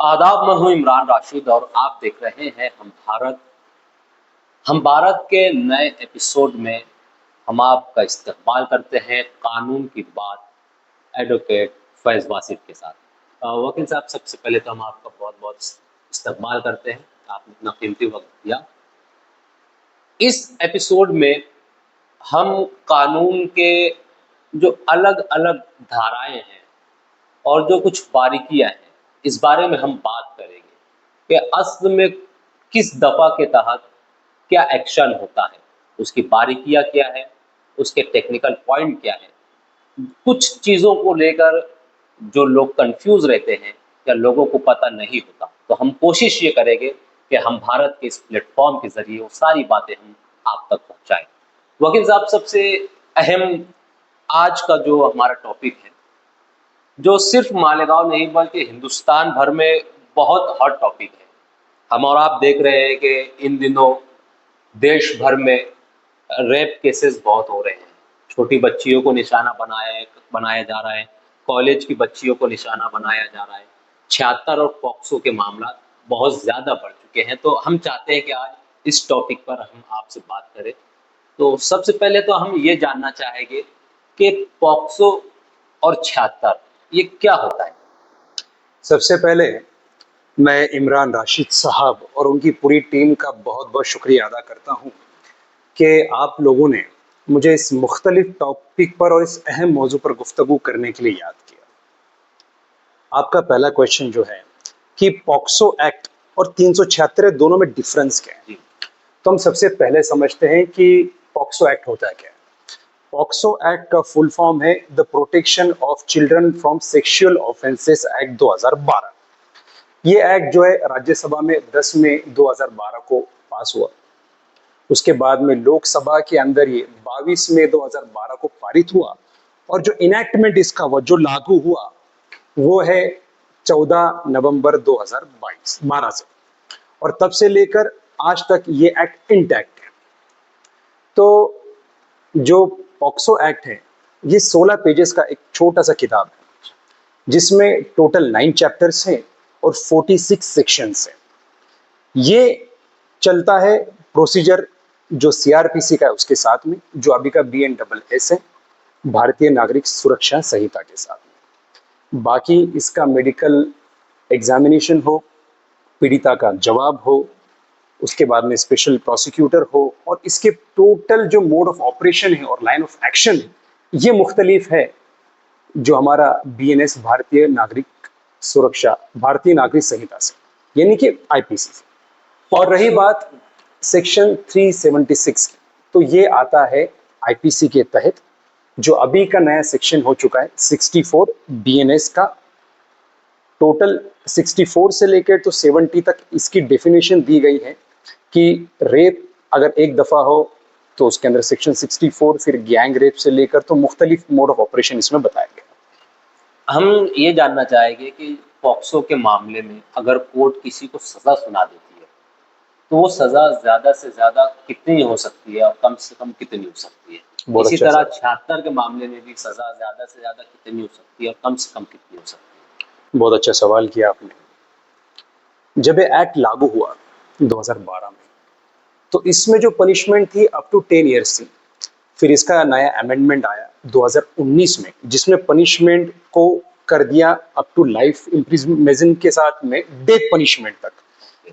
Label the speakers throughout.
Speaker 1: आदाब, मैं हूँ इमरान राशिद और आप देख रहे हैं हम भारत के नए एपिसोड में हम आपका इस्तेमाल करते हैं कानून की बात एडवोकेट फैज़ वासिफ के साथ। वकील साहब, सबसे पहले तो हम आपका बहुत बहुत इस्तेमाल करते हैं, आपने इतना कीमती वक्त दिया। इस एपिसोड में हम कानून के जो अलग अलग धाराएं हैं और जो कुछ बारीकियां हैं, इस बारे में हम बात करेंगे कि असल में किस दफ़ा के तहत क्या एक्शन होता है, उसकी बारीकियां क्या है, उसके टेक्निकल पॉइंट क्या है। कुछ चीज़ों को लेकर जो लोग कंफ्यूज रहते हैं या लोगों को पता नहीं होता, तो हम कोशिश ये करेंगे कि हम भारत के इस प्लेटफॉर्म के ज़रिए वो सारी बातें हम आप तक पहुँचाएँ। वकील साहब, सबसे अहम आज का जो हमारा टॉपिक है, जो सिर्फ मालेगांव नहीं बल्कि हिंदुस्तान भर में बहुत हॉट टॉपिक है। हम और आप देख रहे हैं कि इन दिनों देश भर में रेप केसेस बहुत हो रहे हैं। छोटी बच्चियों को निशाना बनाया जा रहा है, कॉलेज की बच्चियों को निशाना बनाया जा रहा है। 76 और पॉक्सो के मामला बहुत ज़्यादा बढ़ चुके हैं, तो हम चाहते हैं कि आज इस टॉपिक पर हम आपसे बात करें। तो सबसे पहले तो हम ये जानना चाहेंगे कि पॉक्सो और 76 ये क्या होता है?
Speaker 2: सबसे पहले मैं इमरान राशिद साहब और उनकी पूरी टीम का बहुत बहुत शुक्रिया अदा करता हूं कि आप लोगों ने मुझे इस मुख्तलिफ टॉपिक पर और इस अहम मौजू पर गुफ्तगू करने के लिए याद किया। आपका पहला क्वेश्चन जो है कि पॉक्सो एक्ट और 376 दोनों में डिफरेंस क्या है, तो हम सबसे पहले समझते हैं कि पॉक्सो एक्ट होता है क्या है। पॉक्सो एक्ट का फुल फॉर्म है the protection of children from sexual offences act 2012। ये एक्ट जो है राज्यसभा में 10 मई 2012 को पास हुआ। उसके बाद में लोकसभा के अंदर ये 22 मई 2012 को पारित हुआ और जो इनैक्टमेंट इसका वो जो लागू हुआ वो है 14 नवंबर 2012 से, और तब से लेकर आज तक ये एक्ट इंटैक्ट है। तो जो पॉक्सो एक्ट है ये 16 पेजेस का एक छोटा सा किताब है जिसमें टोटल 9 चैप्टर्स हैं और 46 सेक्शंस हैं। ये चलता है प्रोसीजर जो सीआरपीसी का है उसके साथ में, जो अभी का BNSS है, भारतीय नागरिक सुरक्षा संहिता के साथ में। बाकी इसका मेडिकल एग्जामिनेशन हो, पीड़िता का जवाब हो, उसके बाद में स्पेशल प्रोसिक्यूटर हो, और इसके टोटल जो मोड ऑफ ऑपरेशन है और लाइन ऑफ एक्शन ये मुख्तलिफ है जो हमारा BNS भारतीय नागरिक संहिता से, यानी कि IPC से। और रही बात सेक्शन 376 की, तो ये आता है IPC के तहत, जो अभी का नया सेक्शन हो चुका है 64 BNS का। टोटल 64 से लेकर तो 70 तक इसकी डेफिनेशन दी गई है कि रेप अगर एक दफा हो तो उसके अंदर सेक्शन 64, फिर गैंग रेप से लेकर तो मुख्तलिफ मोड ऑफ ऑपरेशन इसमें बताया गया।
Speaker 1: हम ये जानना चाहेंगे कि पॉक्सो के मामले में अगर कोर्ट किसी को सज़ा सुना देती है, तो वो सज़ा ज़्यादा से ज़्यादा कितनी हो सकती है और कम से कम कितनी हो सकती है? इसी
Speaker 2: अच्छा
Speaker 1: तरह 76 के मामले में भी सज़ा ज़्यादा से ज़्यादा कितनी हो सकती है और कम से कम कितनी हो सकती है?
Speaker 2: बहुत अच्छा सवाल किया आपने। जब ये एक्ट लागू हुआ 2012 में, तो इसमें जो पनिशमेंट थी अप टू 10 ईयर्स थी। फिर इसका नया अमेंडमेंट आया 2019 में, जिसमें पनिशमेंट को कर दिया अप टू लाइफ इम्प्रिजनमेंट के साथ में डेथ पनिशमेंट तक।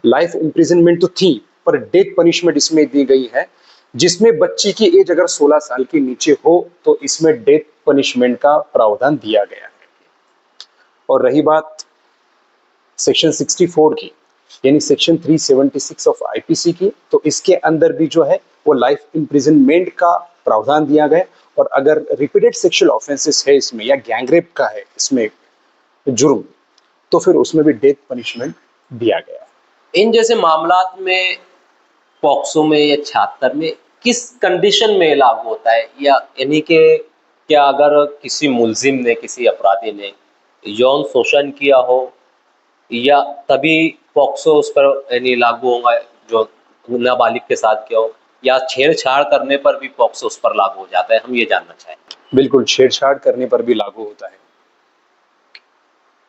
Speaker 2: लाइफ इम्प्रिजनमेंट तो थी, पर डेथ पनिशमेंट इसमें दी गई है, जिसमें बच्ची की एज अगर 16 साल के नीचे हो तो इसमें डेथ पनिशमेंट का प्रावधान दिया गया है। और रही बात सेक्शन 64 की, यानी सेक्शन 376 ऑफ IPC की, तो इसके अंदर भी जो है वो लाइफ इम्प्रिजनमेंट का प्रावधान दिया गया। और अगर रिपीटेड सेक्सुअल ऑफेंसेस है इसमें या गैंगरेप का है इसमें जुर्म, तो फिर उसमें भी डेथ पनिशमेंट दिया गया।
Speaker 1: इन जैसे मामलात में पॉक्सो में या 76 में किस कंडीशन में लागू होता है, या यानी कि क्या अगर किसी मुलजिम ने, किसी अपराधी ने यौन शोषण किया हो या तभी पॉक्सो उस पर यानी लागू होगा, जो नाबालिग के साथ किया हो, या छेड़छाड़ करने पर भी पॉक्सो उस पर लागू हो जाता है? हम ये जानना चाहेंगे।
Speaker 2: बिल्कुल, छेड़छाड़ करने पर भी लागू होता है।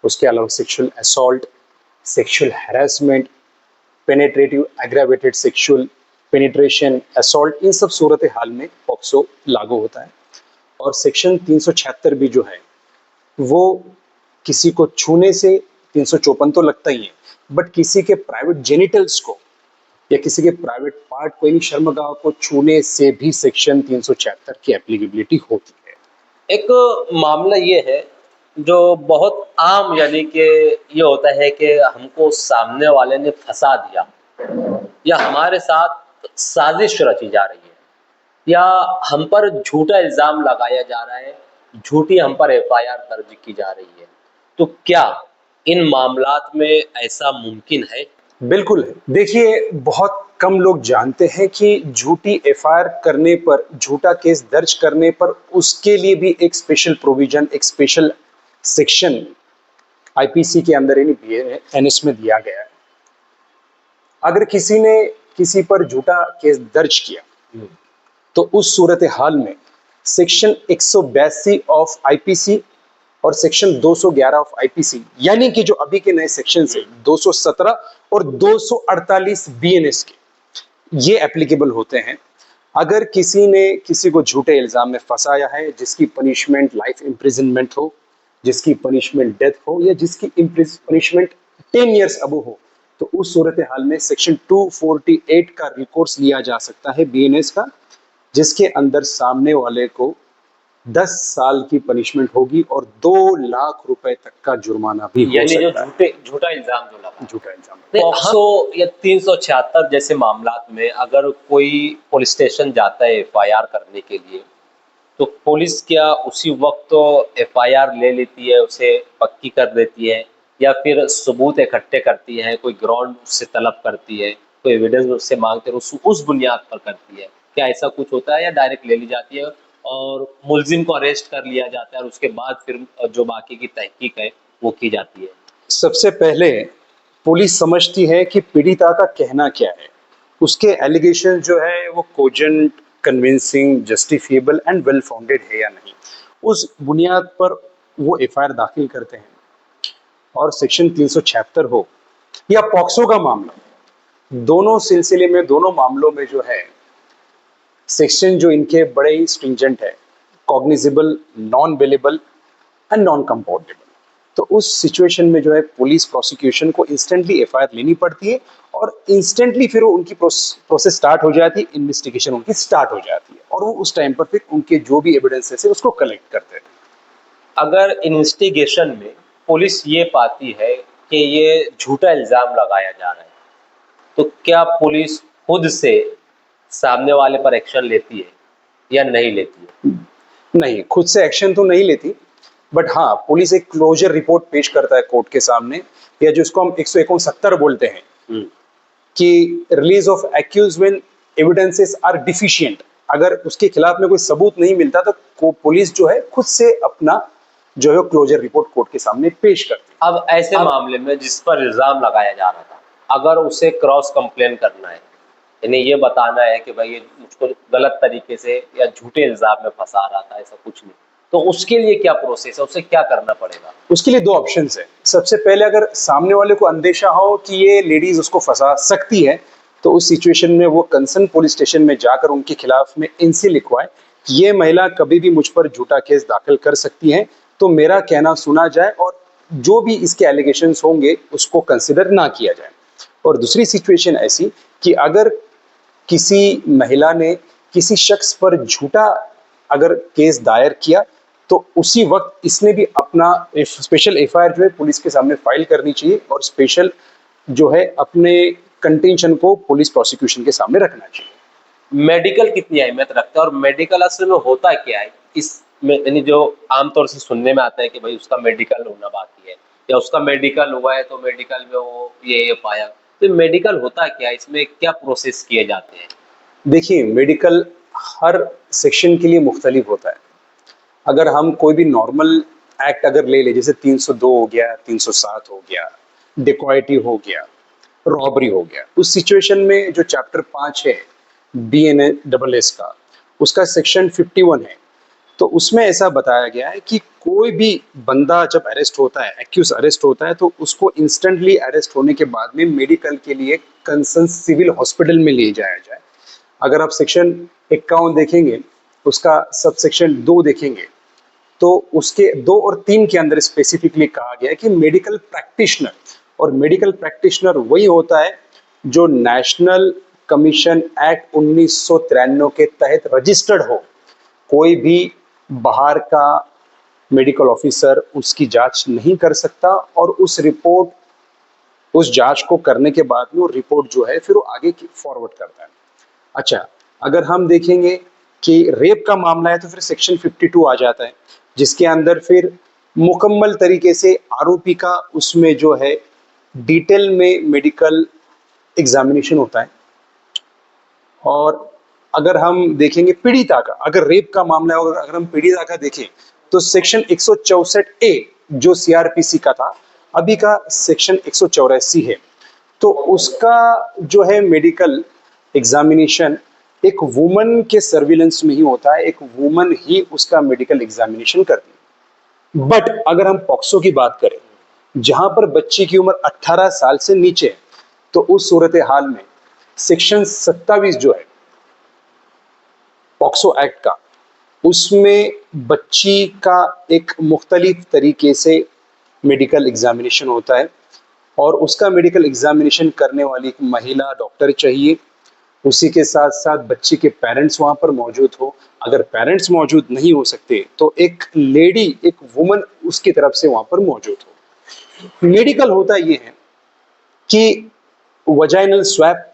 Speaker 2: उसके अलावा sexual assault, sexual harassment, penetrative aggravated sexual penetration, assault, इन सब सूरत हाल में पॉक्सो लागू होता है। और सेक्शन 376 भी जो है वो किसी को छूने से, 354 तो लगता ही है, बट किसी के प्राइवेट जेनिटल्स को या किसी के प्राइवेट पार्ट को, यानी शर्मगाह को छूने से भी सेक्शन 376 की एप्लीकेबिलिटी होती है।
Speaker 1: एक मामला ये है जो बहुत आम, यानी कि ये होता है कि हमको सामने वाले ने फंसा दिया या हमारे साथ साजिश रची जा रही है या हम पर झूठा इल्ज़ाम लगाया जा रहा है, झूठी हम पर एफआईआर दर्ज की जा रही है। तो क्या इन मामलात में ऐसा मुमकिन है?
Speaker 2: बिल्कुल है। देखिए, बहुत कम लोग जानते हैं कि झूठी एफआईआर करने पर, झूठा केस दर्ज करने पर उसके लिए भी एक स्पेशल प्रोविजन, एक स्पेशल सेक्शन आईपीसी के अंदर, यानी बीएनएस में दिया गया है। अगर किसी ने किसी पर झूठा केस दर्ज किया तो उस सूरत हाल में सेक्शन 182 ऑफ आईपीसी और सेक्शन 211 ऑफ आईपीसी, यानी कि जो अभी के नए सेक्शन है 217 और 248 बीएनएस के, ये एप्लीकेबल होते हैं। अगर किसी ने किसी को झूठे इल्जाम में फंसाया है, जिसकी पनिशमेंट लाइफ इम्प्रिजनमेंट हो, जिसकी पनिशमेंट डेथ हो, या जिसकी पनिशमेंट 10 ईयर्स अबो हो, तो उस सूरत हाल में सेक्शन 248 का रिकोर्स लिया जा सकता है बीएनएस का, जिसके अंदर सामने वाले को 10 साल की पनिशमेंट होगी और 2 लाख रुपए तक का जुर्माना भी हो
Speaker 1: यानी जो
Speaker 2: सकता है।
Speaker 1: झूठा इल्ज़ाम जो लगा,
Speaker 2: झूठा इल्जाम।
Speaker 1: पॉक्सो या 376 जैसे मामलात में अगर कोई पुलिस स्टेशन जाता है एफआईआर करने के लिए, तो पुलिस क्या उसी वक्त तो एफआईआर ले लेती है, उसे पक्की कर देती है, या फिर सबूत इकट्ठे करती है, कोई ग्राउंड उससे तलब करती है, कोई एविडेंस उससे मांगते है, उस बुनियाद पर करती है? क्या ऐसा कुछ होता है या डायरेक्ट ले ली जाती है और मुलजिम को अरेस्ट कर लिया जाता है और उसके बाद फिर जो बाकी की तहकीक है वो की जाती है?
Speaker 2: सबसे पहले पुलिस समझती है कि पीड़िता का कहना क्या है, उसके एलिगेशन जो है वो cogent, convincing, justifiable and well founded है या नहीं। उस बुनियाद पर वो एफआईआर दाखिल करते हैं। और सेक्शन 376 हो या पॉक्सो का मामला, दोनों सिलसिले में, दोनों मामलों में जो है सेक्शन जो इनके बड़े ही स्ट्रिंजेंट है, cognizable, non bailable and non compoundable. तो उस सिचुएशन में जो है पुलिस प्रोसिक्यूशन को इंस्टेंटली एफआईआर लेनी पड़ती है और इंस्टेंटली फिर वो उनकी प्रोसेस स्टार्ट हो जाती है, इन्वेस्टिगेशन उनकी स्टार्ट हो जाती है और वो उस टाइम पर फिर उनके जो भी एविडेंसेस है उसको कलेक्ट करते हैं।
Speaker 1: अगर इन्वेस्टिगेशन में पुलिस ये पाती है कि ये झूठा इल्ज़ाम लगाया जा रहा है, तो क्या पुलिस खुद से सामने वाले पर एक्शन लेती है या नहीं लेती है?
Speaker 2: नहीं, खुद से एक्शन तो नहीं लेती, बट हाँ, पुलिस एक क्लोजर रिपोर्ट पेश करता है कोर्ट के सामने, या जिसको हम 169 बोलते हैं, कि release of accuse when evidences are deficient. अगर उसके खिलाफ में कोई सबूत नहीं मिलता तो पुलिस जो है खुद से अपना जो है क्लोजर रिपोर्ट कोर्ट के सामने पेश करती है।
Speaker 1: अब ऐसे मामले में जिस पर इल्ज़ाम लगाया जा रहा था, अगर उसे क्रॉस कंप्लेन करना है, यानी ये बताना है कि भाई ये मुझको गलत तरीके से या झूठे इल्ज़ाम में फंसा रहा था, ऐसा कुछ नहीं, तो उसके लिए क्या प्रोसेस है, उसे क्या करना पड़ेगा?
Speaker 2: उसके लिए दो ऑप्शंस है। सबसे पहले, अगर सामने वाले को अंदेशा हो कि ये लेडीज उसको फंसा सकती है, तो उस सिचुएशन में वो कंसर्न पुलिस स्टेशन में जाकर उनके खिलाफ में एनसी लिखवाए, ये महिला कभी भी मुझ पर झूठा केस दाखिल कर सकती है, तो मेरा कहना सुना जाए और जो भी इसके एलिगेशंस होंगे उसको कंसिडर ना किया जाए। और दूसरी सिचुएशन ऐसी कि अगर किसी महिला ने किसी शख्स पर झूठा अगर केस दायर किया, तो उसी वक्त इसने भी अपना स्पेशल एफआईआर जो है पुलिस के सामने फाइल करनी चाहिए और स्पेशल जो है अपने कंटेंशन को पुलिस प्रोसिक्यूशन के सामने रखना चाहिए।
Speaker 1: मेडिकल कितनी अहमियत रखता है और मेडिकल असल में होता क्या है इसमें? यानी जो आमतौर से सुनने में आता है कि भाई उसका मेडिकल होना बाकी है या उसका मेडिकल हुआ है तो मेडिकल में वो ये पाया, तो मेडिकल होता क्या है, इसमें क्या प्रोसेस किए जाते हैं?
Speaker 2: देखिए, मेडिकल हर सेक्शन के लिए मुख्तलिफ होता है। अगर हम कोई भी नॉर्मल एक्ट अगर ले ले, जैसे 302 हो गया, 307 हो गया, डिकॉइटी हो गया, रॉबरी हो गया, उस सिचुएशन में जो चैप्टर 5 है BNASS का, उसका सेक्शन 51 है, तो उसमें ऐसा बताया गया है कि कोई भी बंदा जब अरेस्ट होता है, एक्यूज अरेस्ट होता है, तो उसको इंस्टेंटली अरेस्ट होने के बाद में मेडिकल के लिए कंसर्न सिविल हॉस्पिटल में ले जाया जाए। अगर आप सेक्शन 51 देखेंगे, उसका सब सेक्शन 2 देखेंगे, तो उसके 2 और 3 के अंदर स्पेसिफिकली कहा गया है कि मेडिकल प्रैक्टिशनर, और मेडिकल प्रैक्टिशनर वही होता है जो नेशनल कमीशन एक्ट 1993 के तहत रजिस्टर्ड हो। कोई भी बाहर का मेडिकल ऑफिसर उसकी जांच नहीं कर सकता, और उस जांच को करने के बाद में वो रिपोर्ट जो है फिर वो आगे फॉरवर्ड करता है। अच्छा, अगर हम देखेंगे कि रेप का मामला है तो फिर सेक्शन 52 आ जाता है, जिसके अंदर फिर मुकम्मल तरीके से आरोपी का उसमें जो है डिटेल में मेडिकल एग्जामिनेशन होता है। और अगर हम देखेंगे पीड़िता का, अगर रेप का मामला है, अगर हम पीड़िता का देखें तो सेक्शन 164A जो सीआरपीसी का था, अभी का सेक्शन 184 है, तो उसका जो है मेडिकल एग्जामिनेशन एक वुमन के सर्विलेंस में ही होता है, एक वुमन ही उसका मेडिकल एग्जामिनेशन करती है। बट अगर हम पॉक्सो की बात करें, जहां पर बच्ची की उम्र 18 साल से नीचे है, तो उस सूरत हाल में सेक्शन 27 जो है पॉक्सो एक्ट का, उसमें बच्ची का एक मुख्तलिफ तरीके से मेडिकल एग्जामिनेशन होता है, और उसका मेडिकल एग्जामिनेशन करने वाली एक महिला डॉक्टर चाहिए। उसी के साथ साथ बच्ची के पेरेंट्स वहां पर मौजूद हो। अगर पेरेंट्स मौजूद नहीं हो सकते तो एक लेडी, एक वुमन उसकी तरफ से वहां पर मौजूद हो। मेडिकल होता ये है कि वजाइनल स्वैप,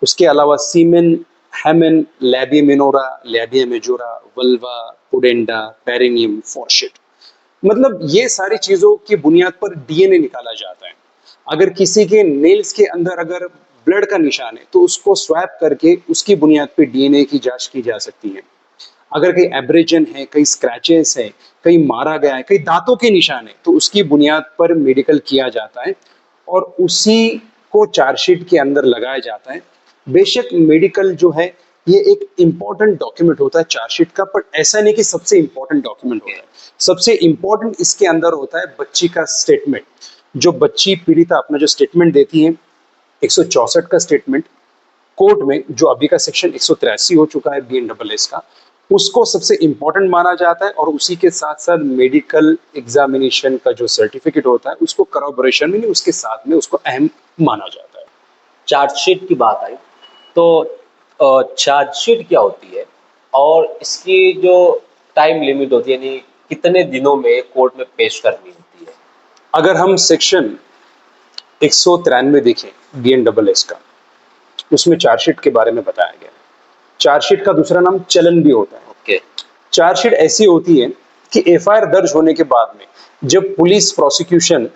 Speaker 2: उसके अलावा semen, hymen, labia minora, labia majora, vulva, pudenda, perineum, fourchette, मतलब ये सारी चीजों की बुनियाद पर डीएनए निकाला जाता है। अगर किसी के नेल्स के अंदर अगर ब्लड का निशान है तो उसको स्वैप करके उसकी बुनियाद पर डीएनए की जांच की जा सकती है। अगर कहीं एब्रेजन है, कहीं स्क्रैचेस है, कहीं मारा गया है, कहीं दांतों के निशान है, तो उसकी बुनियाद पर मेडिकल किया जाता है और उसी को चार्जशीट के अंदर लगाया जाता है। बेशक मेडिकल जो है ये एक इंपॉर्टेंट डॉक्यूमेंट होता है चार्जशीट का, पर ऐसा नहीं कि सबसे इंपॉर्टेंट डॉक्यूमेंट होता है। सबसे इंपॉर्टेंट इसके अंदर होता है बच्ची का स्टेटमेंट। जो बच्ची पीड़िता अपना जो स्टेटमेंट देती है, 164 का स्टेटमेंट कोर्ट में, जो अभी का सेक्शन 183 हो चुका है BNSS का, उसको सबसे इंपॉर्टेंट माना जाता है। और उसी के साथ साथ मेडिकल एग्जामिनेशन का जो सर्टिफिकेट होता है उसको करॉबोरेशन में नहीं, उसके साथ में उसको अहम माना जाता है।
Speaker 1: चार्जशीट की बात आई तो चार्जशीट क्या होती है और इसकी जो टाइम लिमिट होती है, यानी कितने दिनों में कोर्ट में पेश करनी होती है?
Speaker 2: अगर हम सेक्शन 193 देखें BNSS का, उसमें चार्जशीट के बारे में बताया गया है। चार्जशीट का दूसरा नाम चलन भी होता है।
Speaker 1: ओके।
Speaker 2: चार्जशीट ऐसी होती है कि एफआईआर दर्ज होने के बाद में जब पुलिस प्रोसिक्यूशन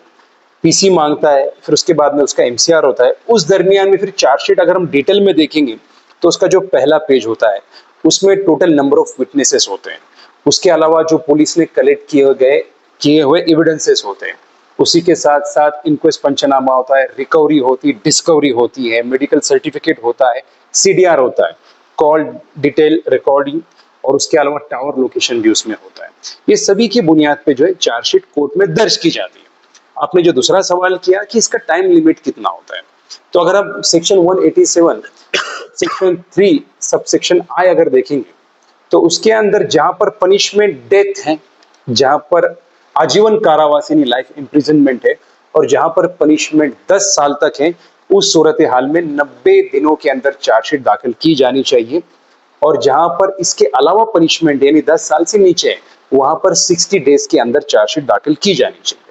Speaker 2: पीसी मांगता है, फिर उसके बाद में उसका एमसीआर होता है, उस दरमियान में फिर चार्जशीट अगर हम डिटेल में देखेंगे तो उसका जो पहला पेज होता है उसमें टोटल नंबर ऑफ विटनेसेस होते हैं। उसके अलावा जो पुलिस ने कलेक्ट किए हुए एविडेंसेस होते हैं, उसी के साथ साथ इंक्वेस्ट पंचनामा होता है, रिकवरी होती है, डिस्कवरी होती है, मेडिकल सर्टिफिकेट होता है, सीडीआर होता है, कॉल डिटेल रिकॉर्डिंग, और उसके अलावा टावर लोकेशन भी उसमें होता है। ये सभी की बुनियाद पे जो है चार्जशीट कोर्ट में दर्ज की जाती है। आपने जो दूसरा सवाल किया कि इसका टाइम लिमिट कितना होता है, तो अगर हम section 187 section 3 sub section I अगर देखेंगे तो उसके अंदर जहां पर पनिशमेंट डेथ है, जहां पर आजीवन कारावास यानी लाइफ इम्प्रिजनमेंट है, और जहां पर पनिशमेंट 10 साल तक है, उस सूरत हाल में 90 दिनों के अंदर चार्जशीट दाखिल की जानी चाहिए। और जहां पर इसके अलावा पनिशमेंट यानी 10 साल से नीचे है, वहां पर 60 डेज के अंदर चार्जशीट दाखिल की जानी चाहिए।